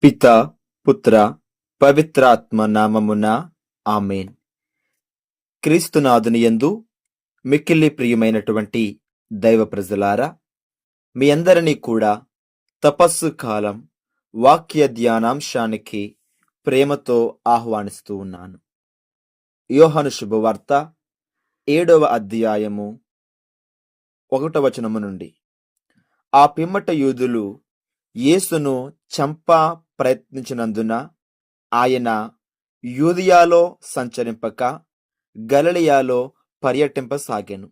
పిత పుత్ర పవిత్రాత్మ నామమున ఆమేన్. క్రీస్తునాథుని యందు మిక్కిలి ప్రియమైనటువంటి దైవ ప్రజలారా, మీ అందరినీ కూడా తపస్సు కాలం వాక్య ధ్యానాంశానికి ప్రేమతో ఆహ్వానిస్తూ ఉన్నాను. యోహాను శుభవార్త 7వ అధ్యాయము 1వ వచనము నుండి. ఆ పిమ్మట యూదులు యేసును చంప ప్రయత్నించినందున ఆయన యూదయలో సంచరింపక గలిలయలో పర్యటింపసాగెను.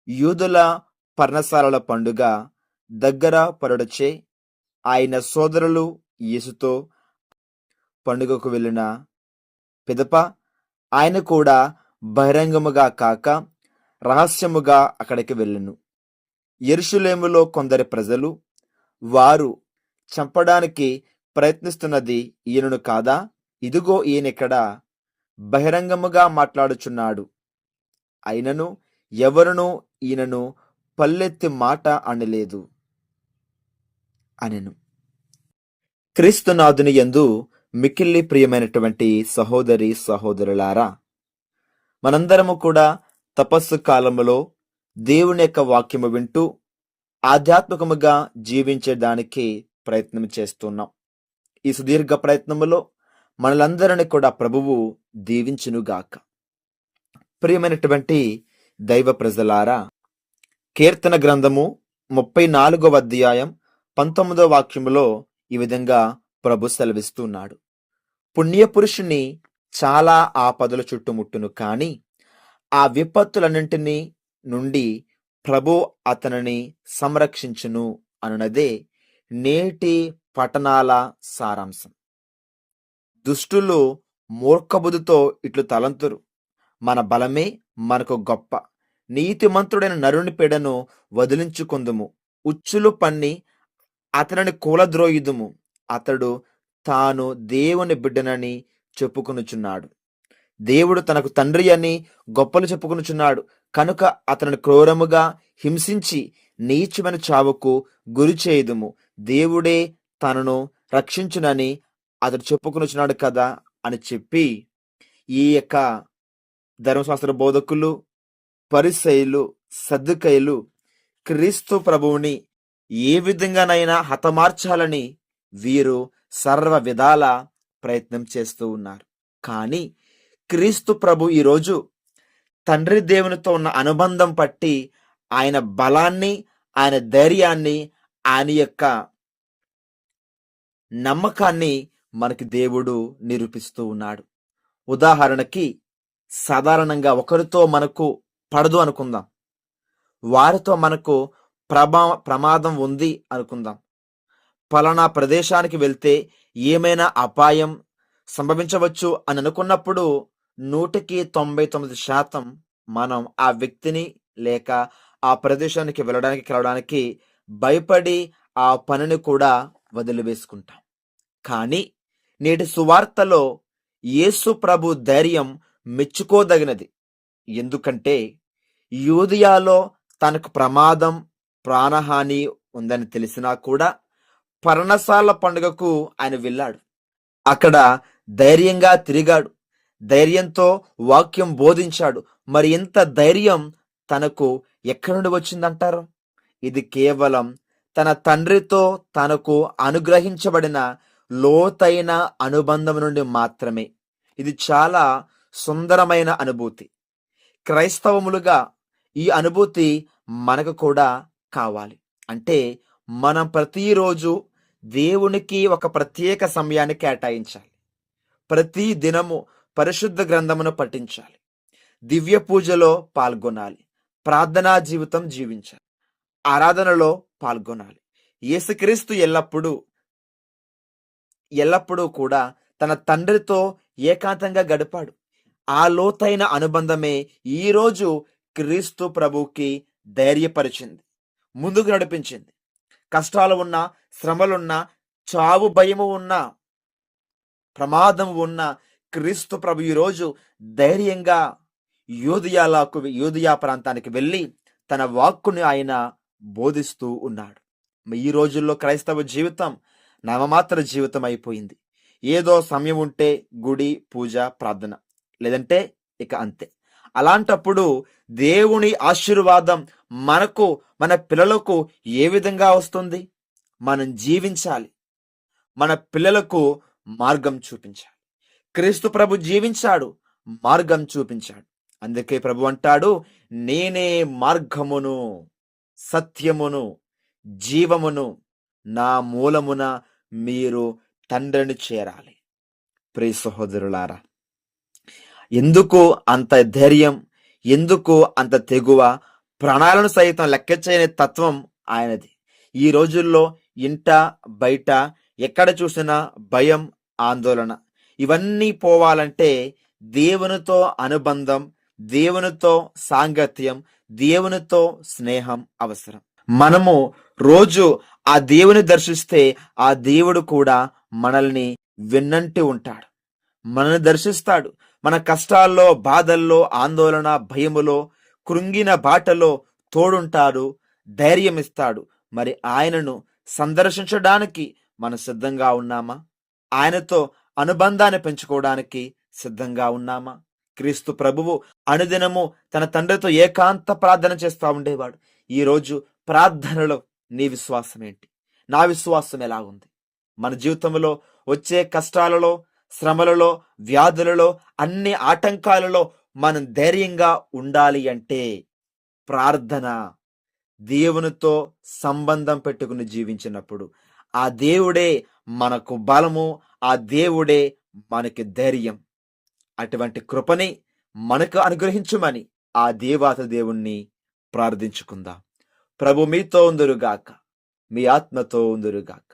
యూదుల పర్ణశాలల పండుగ దగ్గర పడుటచే ఆయన సోదరులు యేసుతో పండుగకు వెళ్ళిన పిదప ఆయన కూడా బహిరంగముగా కాక రహస్యముగా అక్కడికి వెళ్ళెను. యెరూషలేములో కొందరి ప్రజలు, వారు చంపడానికి ప్రయత్నిస్తున్నది ఈయనను కాదా? ఇదిగో ఈయనెక్కడ బహిరంగముగా మాట్లాడుచున్నాడు. అయినను ఎవరునూ ఈయనను పల్లెత్తి మాట అనలేదు అనెను. క్రీస్తునాథుని యందు మిక్కిలి ప్రియమైనటువంటి సహోదరి సహోదరులారా, మనందరము కూడా తపస్సు కాలములో దేవుని యొక్క వాక్యము వింటూ ఆధ్యాత్మికముగా జీవించేదానికి ప్రయత్నం చేస్తున్నాం. ఈ సుదీర్ఘ ప్రయత్నములో మనలందరినీ కూడా ప్రభువు దీవించునుగాక. ప్రియమైనటువంటి దైవ ప్రజలారా, కీర్తన గ్రంథము 34వ అధ్యాయం 19వ వాక్యములో ఈ విధంగా ప్రభు సెలవిస్తున్నాడు. పుణ్యపురుషుని చాలా ఆపదలు చుట్టుముట్టును, కాని ఆ విపత్తులన్నింటినీ నుండి ప్రభు అతనిని సంరక్షించును అనున్నదే నేటి పఠనాల సారాంశం. దుష్టులు మూర్ఖబుద్ధితో ఇట్లు తలంతురు, మన బలమే మనకు గొప్ప, నీతిమంతుడైన నరుని పీడను వదిలించుకుందుము, ఉచ్చులు పన్ని అతనిని కూలద్రోయుదుము, అతడు తాను దేవుని బిడ్డనని చెప్పుకొనుచున్నాడు. దేవుడు తనకు తండ్రి అని గొప్పలు చెప్పుకొనుచున్నాడు కనుక అతనిని క్రూరముగా హింసించి నీచమైన చావుకు గురి చేయుదుము, దేవుడే తనను రక్షించునని అతడు చెప్పుకొనుచున్నాడు కదా అని చెప్పి, ఈ యొక్క ధర్మశాస్త్ర బోధకులు, పరిసయ్యులు, సద్దుకయ్యులు క్రీస్తు ప్రభువుని ఏ విధంగానైనా హతమార్చాలని వీరు సర్వ విధాల ప్రయత్నం చేస్తూ ఉన్నారు. కానీ క్రీస్తు ప్రభు ఈరోజు తండ్రి దేవునితో ఉన్న అనుబంధం పట్టి ఆయన బలాన్ని, ఆయన ధైర్యాన్ని, ఆయన యొక్క నమ్మకాన్ని మనకి దేవుడు నిరూపిస్తూ ఉన్నాడు. ఉదాహరణకి, సాధారణంగా ఒకరితో మనకు పడదు అనుకుందాం, వారితో మనకు ప్రమాదం ఉంది అనుకుందాం. పలానా ప్రదేశానికి వెళ్తే ఏమైనా అపాయం సంభవించవచ్చు అని అనుకున్నప్పుడు 99% మనం ఆ వ్యక్తిని లేక ఆ ప్రదేశానికి వెళ్ళడానికి భయపడి ఆ పనిని కూడా వదిలివేసుకుంటాం. కానీ నేటి సువార్తలో యేసు ప్రభు ధైర్యం మెచ్చుకోదగినది. ఎందుకంటే యూదయలో తనకు ప్రమాదం, ప్రాణహాని ఉందని తెలిసినా కూడా పర్ణశాల పండుగకు ఆయన వెళ్ళాడు. అక్కడ ధైర్యంగా తిరిగాడు, ధైర్యంతో వాక్యం బోధించాడు. మరి ఎంత ధైర్యం తనకు ఎక్కడి నుండి వచ్చిందంటారు? ఇది కేవలం తన తండ్రితో తనకు అనుగ్రహించబడిన లోతైన అనుబంధం నుండి మాత్రమే. ఇది చాలా సుందరమైన అనుభూతి. క్రైస్తవములుగా ఈ అనుభూతి మనకు కూడా కావాలి. అంటే మనం ప్రతిరోజు దేవునికి ఒక ప్రత్యేక సమయాన్ని కేటాయించాలి. ప్రతి దినము పరిశుద్ధ గ్రంథమును పఠించాలి, దివ్య పూజలో పాల్గొనాలి, ప్రార్థనా జీవితం జీవించాలి, ఆరాధనలో పాల్గొనాలి. యేసుక్రీస్తు ఎల్లప్పుడూ కూడా తన తండ్రితో ఏకాంతంగా గడిపాడు. ఆ లోతైన అనుబంధమే ఈరోజు క్రీస్తు ప్రభువుకి ధైర్యపరిచింది, ముందుకు నడిపించింది. కష్టాలు ఉన్నా, శ్రమలున్నా, చావు భయము ఉన్నా, ప్రమాదం ఉన్న క్రీస్తు ప్రభు ఈరోజు ధైర్యంగా యూదయ ప్రాంతానికి వెళ్ళి తన వాక్కుని ఆయన బోధిస్తూ ఉన్నాడు. ఈ రోజుల్లో క్రైస్తవ జీవితం నామమాత్ర జీవితం అయిపోయింది. ఏదో సమయం ఉంటే గుడి, పూజ, ప్రార్థన, లేదంటే ఇక అంతే. అలాంటప్పుడు దేవుని ఆశీర్వాదం మనకు, మన పిల్లలకు ఏ విధంగా వస్తుంది? మనం జీవించాలి, మన పిల్లలకు మార్గం చూపించాలి. క్రీస్తు ప్రభు జీవించాడు, మార్గం చూపించాడు. అందుకే ప్రభు అంటాడు, నేనే మార్గమును, సత్యమును, జీవమును, నా మూలమున మీరు తండ్రిని చేరాలి. ప్రియ సహోదరులారా, ఎందుకు అంత ధైర్యం, ఎందుకు అంత తెగువ? ప్రాణాలను సైతం లెక్కచేయని తత్వం ఆయనది. ఈ రోజుల్లో ఇంట బయట ఎక్కడ చూసినా భయం, ఆందోళన. ఇవన్నీ పోవాలంటే దేవునితో అనుబంధం, దేవునితో సాంగత్యం, దేవునితో స్నేహం అవసరం. మనము రోజు ఆ దేవుని దర్శిస్తే ఆ దేవుడు కూడా మనల్ని వెన్నంటి ఉంటాడు, మనల్ని దర్శిస్తాడు. మన కష్టాల్లో, బాధల్లో, ఆందోళన, భయములో, కృంగిన బాటలో తోడుంటాడు, ధైర్యం ఇస్తాడు. మరి ఆయనను సందర్శించడానికి మనం సిద్ధంగా ఉన్నామా? ఆయనతో అనుబంధాన్ని పెంచుకోవడానికి సిద్ధంగా ఉన్నామా? క్రీస్తు ప్రభువు అనుదినము తన తండ్రితో ఏకాంత ప్రార్థన చేస్తూ ఉండేవాడు. ఈరోజు ప్రార్థనలో నీ విశ్వాసం ఏంటి? నా విశ్వాసం ఎలా ఉంది? మన జీవితంలో వచ్చే కష్టాలలో, శ్రమలలో, వ్యాధులలో, అన్ని ఆటంకాలలో మనం ధైర్యంగా ఉండాలి అంటే ప్రార్థన, దేవునితో సంబంధం పెట్టుకుని జీవించినప్పుడు ఆ దేవుడే మనకు బలము, ఆ దేవుడే మనకి ధైర్యం. అటువంటి కృపని మనకు అనుగ్రహించుమని ఆ దేవాత దేవుణ్ణి ప్రార్థించుకుందాం. ప్రభు మీతో ఉందురుగాక, మీ ఆత్మతో ఉందురుగాక.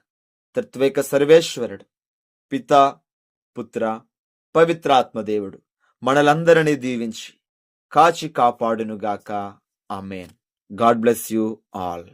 త్రిత్వేక సర్వేశ్వరుడు, పిత, పుత్ర, పవిత్రాత్మ దేవుడు మనలందరినీ దీవించి కాచి కాపాడునుగాక. Amen. God bless you all.